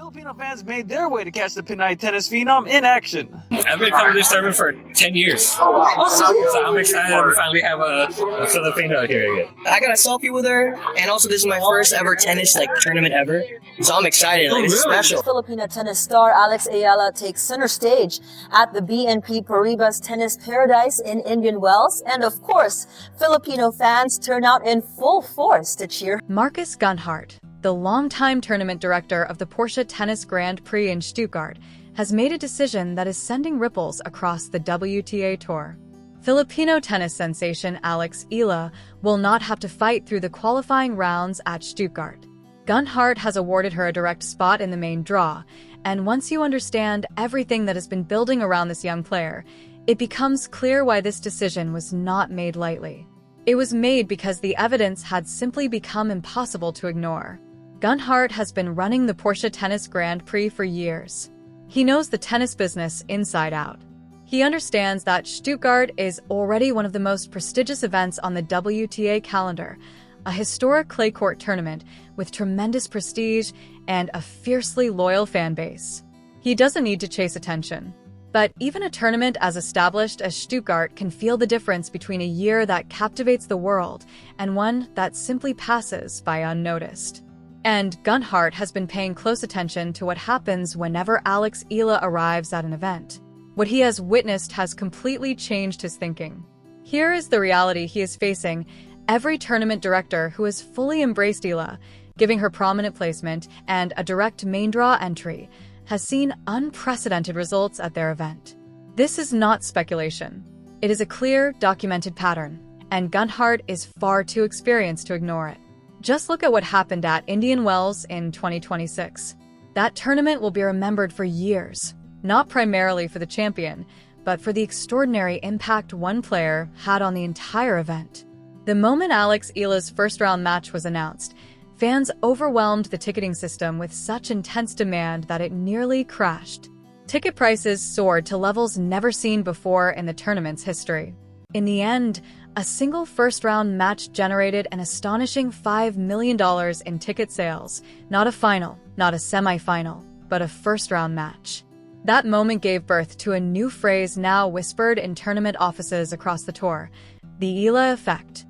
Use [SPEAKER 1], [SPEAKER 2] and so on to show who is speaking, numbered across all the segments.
[SPEAKER 1] Filipino fans made their way to catch the Pinay tennis phenom in action.
[SPEAKER 2] I've been coming to this tournament for 10 years. So I'm excited that we finally have a Filipino here again.
[SPEAKER 3] I got a selfie with her, and also this is my first ever tennis tournament ever. So I'm excited. This is special.
[SPEAKER 4] Filipino tennis star Alexandra Eala takes center stage at the BNP Paribas Tennis Paradise in Indian Wells. And of course, Filipino fans turn out in full force to cheer.
[SPEAKER 5] Markus Gunhart, the longtime tournament director of the Porsche Tennis Grand Prix in Stuttgart, has made a decision that is sending ripples across the WTA Tour. Filipino tennis sensation Alexandra Eala will not have to fight through the qualifying rounds at Stuttgart. Gunhart has awarded her a direct spot in the main draw, and once you understand everything that has been building around this young player, it becomes clear why this decision was not made lightly. It was made because the evidence had simply become impossible to ignore. Gunhart has been running the Porsche Tennis Grand Prix for years. He knows the tennis business inside out. He understands that Stuttgart is already one of the most prestigious events on the WTA calendar, a historic clay court tournament with tremendous prestige and a fiercely loyal fan base. He doesn't need to chase attention. But even a tournament as established as Stuttgart can feel the difference between a year that captivates the world and one that simply passes by unnoticed. And Gunhart has been paying close attention to what happens whenever Alexandra Eala arrives at an event. What he has witnessed has completely changed his thinking. Here is the reality he is facing. Every tournament director who has fully embraced Eala, giving her prominent placement and a direct main draw entry, has seen unprecedented results at their event. This is not speculation. It is a clear, documented pattern, and Gunhart is far too experienced to ignore it. Just look at what happened at Indian Wells in 2026. That tournament will be remembered for years, not primarily for the champion, but for the extraordinary impact one player had on the entire event. The moment Alexandra Eala's first-round match was announced, fans overwhelmed the ticketing system with such intense demand that it nearly crashed. Ticket prices soared to levels never seen before in the tournament's history. In the end, a single first-round match generated an astonishing $5 million in ticket sales. Not a final, not a semi-final, but a first-round match. That moment gave birth to a new phrase now whispered in tournament offices across the tour: the Eala effect.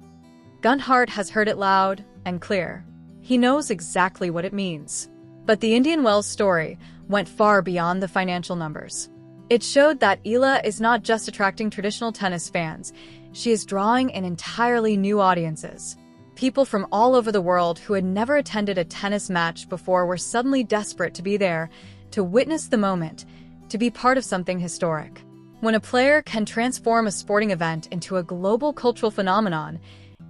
[SPEAKER 5] Gunhart has heard it loud and clear. He knows exactly what it means. But the Indian Wells story went far beyond the financial numbers. It showed that Eala is not just attracting traditional tennis fans, she is drawing in entirely new audiences. People from all over the world who had never attended a tennis match before were suddenly desperate to be there, to witness the moment, to be part of something historic. When a player can transform a sporting event into a global cultural phenomenon,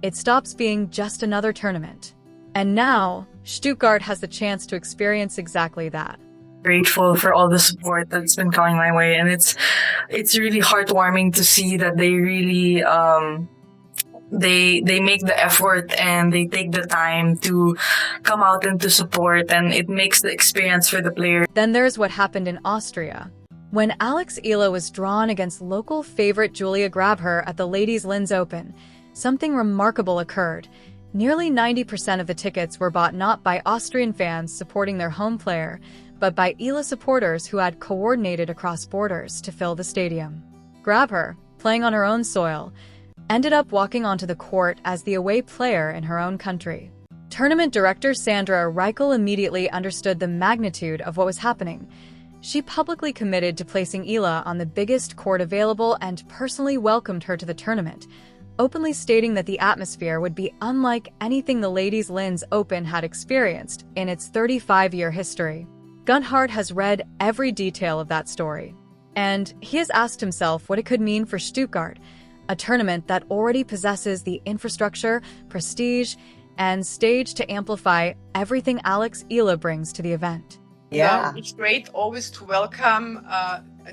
[SPEAKER 5] it stops being just another tournament. And now, Stuttgart has the chance to experience exactly that.
[SPEAKER 6] Grateful for all the support that's been coming my way, and it's really heartwarming to see that they really they make the effort and they take the time to come out and to support, and it makes the experience for the player.
[SPEAKER 5] Then there's what happened in Austria. When Alexandra Eala was drawn against local favorite Julia Grabher at the Ladies' Linz Open, something remarkable occurred. Nearly 90% of the tickets were bought not by Austrian fans supporting their home player, but by Eala supporters who had coordinated across borders to fill the stadium. Grabher, playing on her own soil, ended up walking onto the court as the away player in her own country. Tournament director Sandra Reichel immediately understood the magnitude of what was happening. She publicly committed to placing Eala on the biggest court available and personally welcomed her to the tournament, openly stating that the atmosphere would be unlike anything the Ladies' Linz Open had experienced in its 35-year history. Gunhart has read every detail of that story, and he has asked himself what it could mean for Stuttgart, a tournament that already possesses the infrastructure, prestige, and stage to amplify everything Alexandra Eala brings to the event.
[SPEAKER 7] Yeah, it's great always to welcome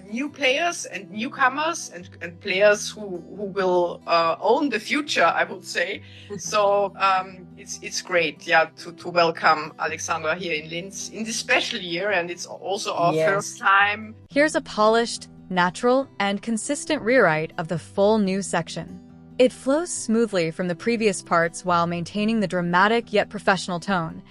[SPEAKER 7] new players and newcomers and players who will own the future, I would say. So it's great, yeah, to welcome Alexandra here in Linz in this special year, and it's also our first time.
[SPEAKER 5] Here's a polished, natural, and consistent rewrite of the full new section. It flows smoothly from the previous parts while maintaining the dramatic yet professional tone.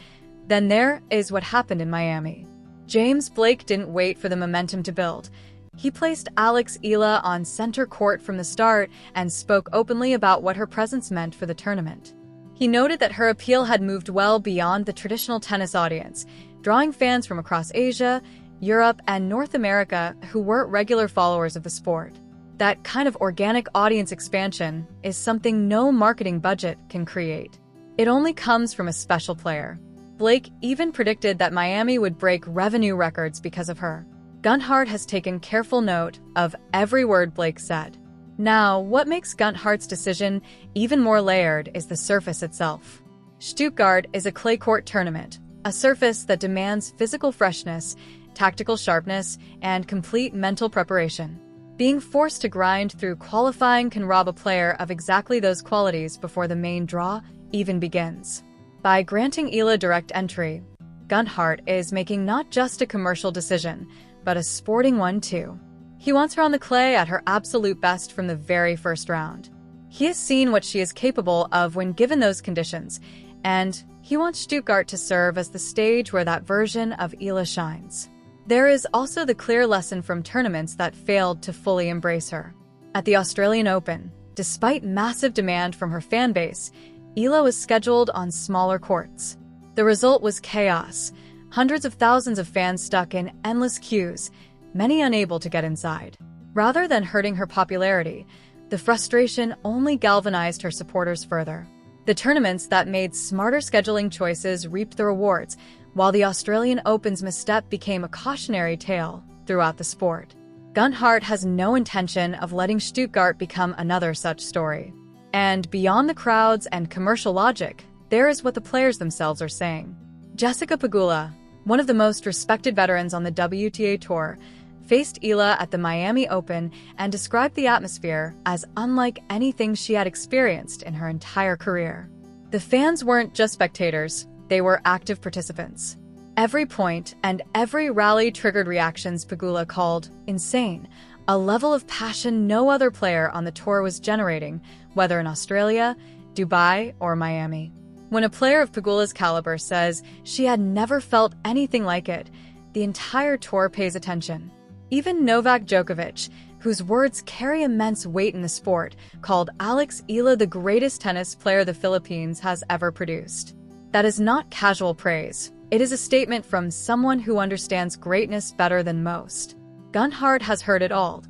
[SPEAKER 5] Then there is what happened in Miami. James Blake didn't wait for the momentum to build. He placed Alex Eala on center court from the start and spoke openly about what her presence meant for the tournament. He noted that her appeal had moved well beyond the traditional tennis audience, drawing fans from across Asia, Europe, and North America who weren't regular followers of the sport. That kind of organic audience expansion is something no marketing budget can create. It only comes from a special player. Blake even predicted that Miami would break revenue records because of her. Gunhart has taken careful note of every word Blake said. Now, what makes Gunhart's decision even more layered is the surface itself. Stuttgart is a clay court tournament, a surface that demands physical freshness, tactical sharpness, and complete mental preparation. Being forced to grind through qualifying can rob a player of exactly those qualities before the main draw even begins. By granting Eala direct entry, Gunhart is making not just a commercial decision, but a sporting one too. He wants her on the clay at her absolute best from the very first round. He has seen what she is capable of when given those conditions, and he wants Stuttgart to serve as the stage where that version of Eala shines. There is also the clear lesson from tournaments that failed to fully embrace her. At the Australian Open, despite massive demand from her fan base, Eala was scheduled on smaller courts. The result was chaos. Hundreds of thousands of fans stuck in endless queues, many unable to get inside. Rather than hurting her popularity, the frustration only galvanized her supporters further. The tournaments that made smarter scheduling choices reaped the rewards, while the Australian Open's misstep became a cautionary tale throughout the sport. Gunhart has no intention of letting Stuttgart become another such story. And beyond the crowds and commercial logic, there is what the players themselves are saying. Jessica Pegula, one of the most respected veterans on the WTA Tour, faced Eala at the Miami Open and described the atmosphere as unlike anything she had experienced in her entire career. The fans weren't just spectators, they were active participants. Every point and every rally triggered reactions Pegula called insane, a level of passion no other player on the tour was generating, whether in Australia, Dubai, or Miami. When a player of Pegula's caliber says she had never felt anything like it, the entire tour pays attention. Even Novak Djokovic, whose words carry immense weight in the sport, called Alex Eala the greatest tennis player the Philippines has ever produced. That is not casual praise. It is a statement from someone who understands greatness better than most. Gunhart has heard it all.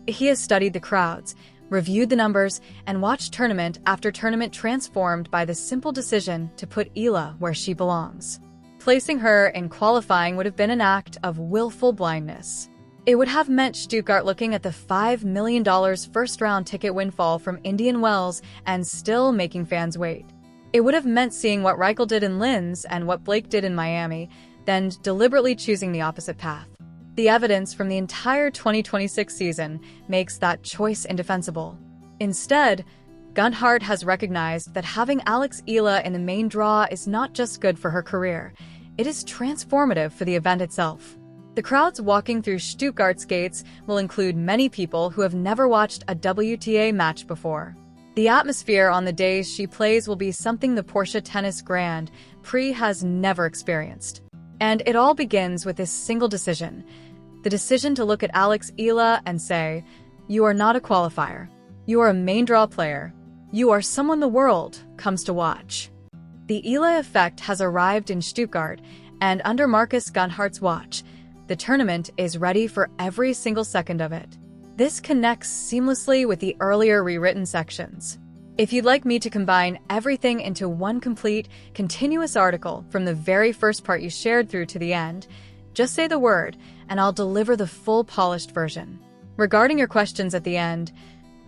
[SPEAKER 5] He has studied the crowds, reviewed the numbers, and watched tournament after tournament transformed by the simple decision to put Eala where she belongs. Placing her in qualifying would have been an act of willful blindness. It would have meant Stuttgart looking at the $5 million first-round ticket windfall from Indian Wells and still making fans wait. It would have meant seeing what Reichel did in Linz and what Blake did in Miami, then deliberately choosing the opposite path. The evidence from the entire 2026 season makes that choice indefensible. Instead, Gunhart has recognized that having Alex Eala in the main draw is not just good for her career, it is transformative for the event itself. The crowds walking through Stuttgart's gates will include many people who have never watched a WTA match before. The atmosphere on the days she plays will be something the Porsche Tennis Grand Prix has never experienced. And it all begins with this single decision. The decision to look at Alex Eala and say, "You are not a qualifier. You are a main draw player. You are someone the world comes to watch." The Eala effect has arrived in Stuttgart, and under Marcus Gunhart's watch, the tournament is ready for every single second of it. This connects seamlessly with the earlier rewritten sections. If you'd like me to combine everything into one complete, continuous article from the very first part you shared through to the end, just say the word, and I'll deliver the full polished version. Regarding your questions at the end,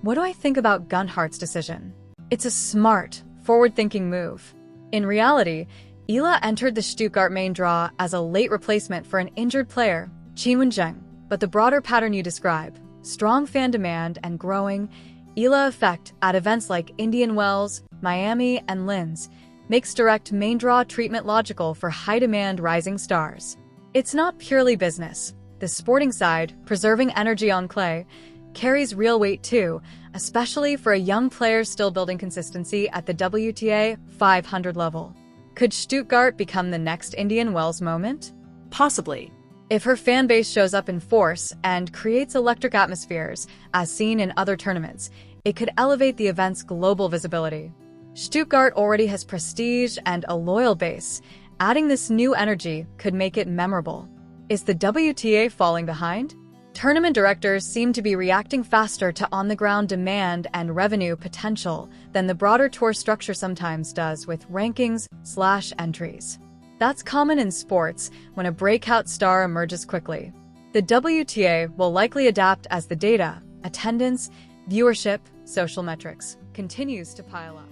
[SPEAKER 5] what do I think about Gunhart's decision? It's a smart, forward-thinking move. In reality, Eala entered the Stuttgart main draw as a late replacement for an injured player, Qinwen Zheng, but the broader pattern you describe, strong fan demand and growing Eala effect at events like Indian Wells, Miami, and Linz, makes direct main draw treatment logical for high-demand rising stars. It's not purely business. The sporting side, preserving energy on clay, carries real weight too, especially for a young player still building consistency at the WTA 500 level. Could Stuttgart become the next Indian Wells moment?
[SPEAKER 8] Possibly.
[SPEAKER 5] If her fan base shows up in force and creates electric atmospheres, as seen in other tournaments, it could elevate the event's global visibility. Stuttgart already has prestige and a loyal base. Adding this new energy could make it memorable. Is the WTA falling behind? Tournament directors seem to be reacting faster to on-the-ground demand and revenue potential than the broader tour structure sometimes does with rankings/entries. That's common in sports when a breakout star emerges quickly. The WTA will likely adapt as the data, attendance, viewership, social metrics continues to pile up.